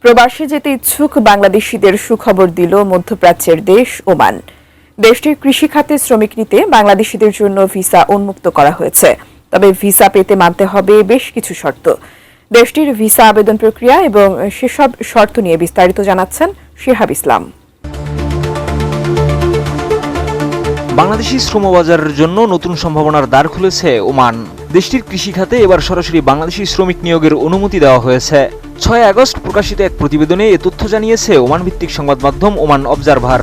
প্রবাসে যেতে ইচ্ছুক বাংলাদেশিদের সুখবর দিল মধ্যপ্রাচ্যের দেশ ওমান। দেশটির কৃষি খাতে শ্রমিক নিতে বাংলাদেশিদের জন্য ভিসা উন্মুক্ত করা হয়েছে। তবে ভিসা পেতে মানতে হবে বেশ কিছু শর্ত। দেশটির ভিসা আবেদন প্রক্রিয়া এবং সেসব শর্ত নিয়ে বিস্তারিত জানাচ্ছেন শিহাব ইসলাম। বাংলাদেশি শ্রমবাজারের জন্য নতুন সম্ভাবনার দ্বার খুলেছে ওমান। দেশটির কৃষি খাতে এবার সরাসরি বাংলাদেশি শ্রমিক নিয়োগের অনুমতি দেওয়া হয়েছে। 6 আগস্ট প্রকাশিত এক প্রতিবেদনে এ তথ্য জানিয়েছে ওমান ভিত্তিক সংবাদ মাধ্যম ওমান অবজারভার।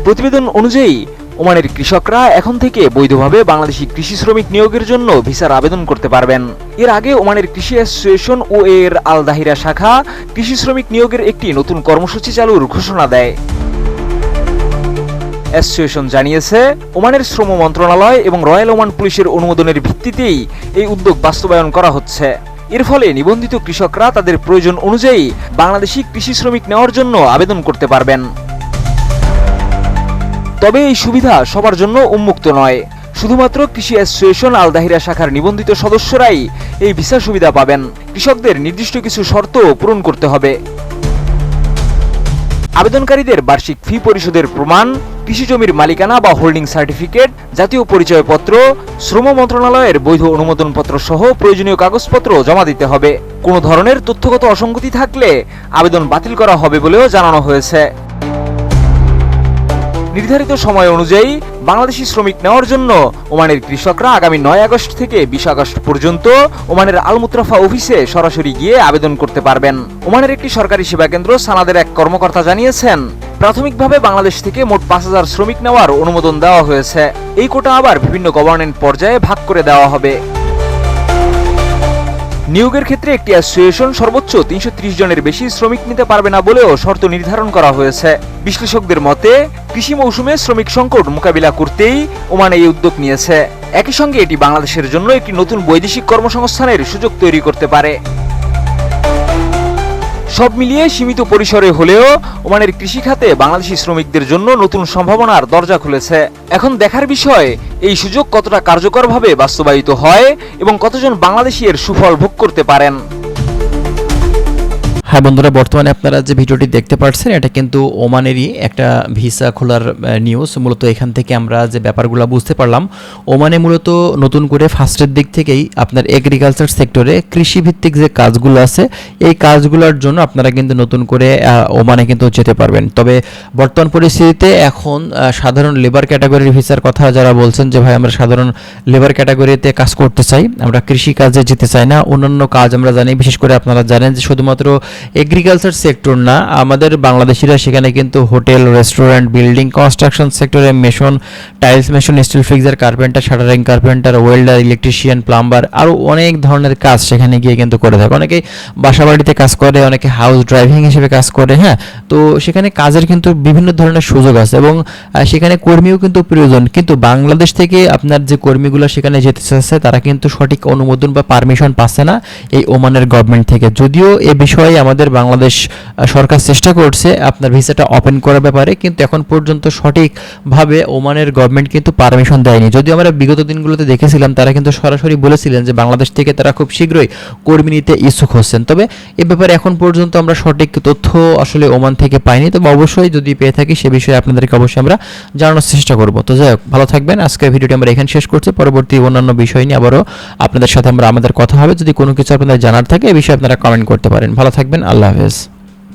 প্রতিবেদন অনুযায়ী ওমানের কৃষকরা এখন থেকে বৈধভাবে বাংলাদেশি কৃষি শ্রমিক নিয়োগের জন্য ভিসার আবেদন করতে পারবেন। এর আগে ওমানের কৃষি অ্যাসোসিয়েশন ও এর আল দাহিরা শাখা কৃষি শ্রমিক নিয়োগের একটি নতুন কর্মসূচি চালুর ঘোষণা দেয়। অ্যাসোসিয়েশন জানিয়েছে, ওমানের শ্রম মন্ত্রণালয় এবং রয়্যাল ওমান পুলিশের অনুমোদনের ভিত্তিতেই এই উদ্যোগ বাস্তবায়ন করা হচ্ছে। এর ফলে নিবন্ধিত কৃষকরা তাদের প্রয়োজন অনুযায়ী বাংলাদেশি কৃষি শ্রমিক নেওয়ার জন্য আবেদন করতে পারবেন। তবে এই সুবিধা সবার জন্য উন্মুক্ত নয়। শুধুমাত্র কৃষি অ্যাসোসিয়েশন আল দাহিরা শাখার নিবন্ধিত সদস্যরাই এই ভিসা সুবিধা পাবেন। কৃষকদের নির্দিষ্ট কিছু শর্ত পূরণ করতে হবে। আবেদনকারীদের বার্ষিক ফি পরিশোধের প্রমাণ, কৃষি জমির মালিকানা বা হোল্ডিং সার্টিফিকেট, জাতীয় পরিচয়পত্র, শ্রম মন্ত্রণালয়ের বৈধ অনুমোদনপত্র সহ প্রয়োজনীয় কাগজপত্র জমা দিতে হবে। কোনো ধরনের তথ্যগত অসঙ্গতি থাকলে আবেদন বাতিল করা হবে বলেও জানানো হয়েছে। নির্ধারিত সময় অনুযায়ী বাংলাদেশি শ্রমিক নেওয়ার জন্য ওমানের কৃষকরা আগামী 9 আগস্ট থেকে 20 আগস্ট পর্যন্ত ওমানের আল মুত্রাফা অফিসে সরাসরি গিয়ে আবেদন করতে পারবেন। ওমানের একটি সরকারি সেবা কেন্দ্র সানাদের এক কর্মকর্তা জানিয়েছেন, প্রাথমিকভাবে বাংলাদেশ থেকে মোট 5000 শ্রমিক নেওয়ার অনুমোদন দেওয়া হয়েছে। এই কোটা আবার বিভিন্ন গভর্নমেন্ট পর্যায়ে ভাগ করে দেওয়া হবে। নিয়োগের ক্ষেত্রে একটি অ্যাসোসিয়েশন সর্বোচ্চ 330 জনের বেশি শ্রমিক নিতে পারবে না বলেও শর্ত নির্ধারণ করা হয়েছে। বিশ্লেষকদের মতে, কৃষি মৌসুমে শ্রমিক সংকট মোকাবিলা করতেই ওমান এই উদ্যোগ নিয়েছে। একই সঙ্গে এটি বাংলাদেশের জন্য একটি নতুন বৈদেশিক কর্মসংস্থানের সুযোগ তৈরি করতে পারে। সব মিলিয়ে সীমিত পরিসরে হলেও ওমানের কৃষি খাতে বাংলাদেশি শ্রমিকদের জন্য নতুন সম্ভাবনার দরজা খুলেছে। এখন দেখার বিষয়, এই সুযোগ কতটা কার্যকরভাবে বাস্তবায়িত হয় এবং কতজন বাংলাদেশি এর সুফল ভোগ করতে পারেন। হ্যাঁ বন্ধুরা, বর্তমানে আপনারা যে ভিডিওটি দেখতে পাচ্ছেন এটা কিন্তু ওমানেরই একটা ভিসা খোলার নিউজ। মূলত এখান থেকে আমরা যে ব্যাপারগুলো বুঝতে পারলাম, ওমানে মূলত নতুন করে ফার্স্টের দিক থেকেই আপনার এগ্রিকালচার সেক্টরে কৃষিভিত্তিক যে কাজগুলো আছে এই কাজগুলোর জন্য আপনারা কিন্তু নতুন করে ওমানে কিন্তু যেতে পারবেন। তবে বর্তমান পরিস্থিতিতে এখন সাধারণ লেবার ক্যাটাগরির ভিসার কথা যারা বলছেন যে ভাই আমরা সাধারণ লেবার ক্যাটাগরিতে কাজ করতে চাই, আমরা কৃষি কাজে যেতে চাই না, অন্যান্য কাজ আমরা জানি, বিশেষ করে আপনারা জানেন যে শুধুমাত্র এগ্রিকালচার সেক্টর না, আমাদের বাংলাদেশিরা সেখানে কিন্তু হোটেল, রেস্টুরেন্ট, বিল্ডিং কনস্ট্রাকশন সেক্টরে mason, tiles mason, still fixer, carpenter, shuttering carpenter, welder, electrician, plumber আরও অনেক ধরনের কাজ সেখানে গিয়ে কিন্তু করে থাকে। অনেকেই বাসাবাড়িতে কাজ করে, অনেকে হাউস ড্রাইভিং হিসেবে কাজ করে। হ্যাঁ, তো সেখানে কাজের কিন্তু বিভিন্ন ধরনের সুযোগ আছে এবং সেখানে কর্মীও কিন্তু প্রয়োজন। কিন্তু বাংলাদেশ থেকে আপনার যে কর্মীগুলো সেখানে যেতে চাচ্ছে তারা কিন্তু সঠিক অনুমোদন বা পারমিশন পাচ্ছে না এই ওমানের গভর্নমেন্ট থেকে। যদিও এ বিষয়ে আমাদের বাংলাদেশ সরকার চেষ্টা করছে আপনার ভিসাটা ওপেন করার ব্যাপারে, কিন্তু এখন পর্যন্ত সঠিকভাবে ওমানের গভর্নমেন্ট কিন্তু পারমিশন দেয়নি। যদিও আমরা বিগত দিনগুলোতে দেখেছিলাম তারা কিন্তু সরাসরি বলেছিলেন যে বাংলাদেশ থেকে তারা খুব শীঘ্রই কর্মী নিতে ইচ্ছুক হচ্ছেন। তবে এ ব্যাপারে এখন পর্যন্ত আমরা সঠিক তথ্য আসলে ওমান থেকে পাইনি। তবে অবশ্যই যদি পেয়ে থাকি সে বিষয়ে আপনাদেরকে অবশ্যই আমরা জানানোর চেষ্টা করব। তো যাই হোক, ভালো থাকবেন। আজকের ভিডিওটি আমরা এখানে শেষ করছি। পরবর্তী অন্যান্য বিষয় নিয়ে আবারও আপনাদের সাথে আমাদের কথা হবে। যদি কোনো কিছু আপনাদের জানার থাকে এই বিষয়ে আপনারা কমেন্ট করতে পারেন। ভালো থাকবেন। আল্লাহ হাফেজ।